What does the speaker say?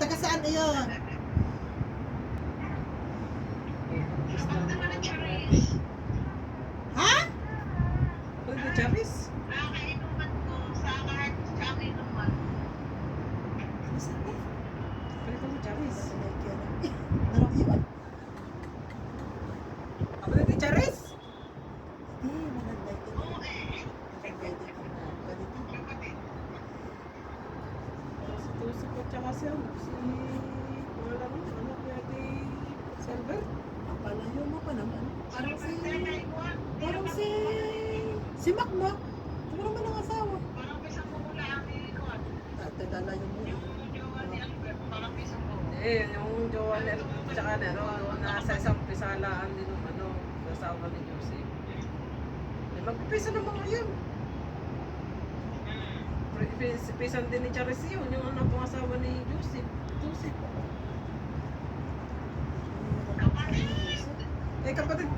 taga saan yun? Ha? Pwede Charis? Pwede mo Charis? Ano yun? Pwede Charis? Si ko tsaka si wala mo, ano pwede Silver? Palayo mo pa naman. Parang si Makmak. Ano naman ang asawa? Lalayo mo. Eh, yung jowa na tsaka nasa isang pisalaan din ng asawa ni Joseph. Eh, magpipisa naman ngayon. Pisan din ni Charis yun, yung anak kong asawa ni Joseph. Eh, kapatid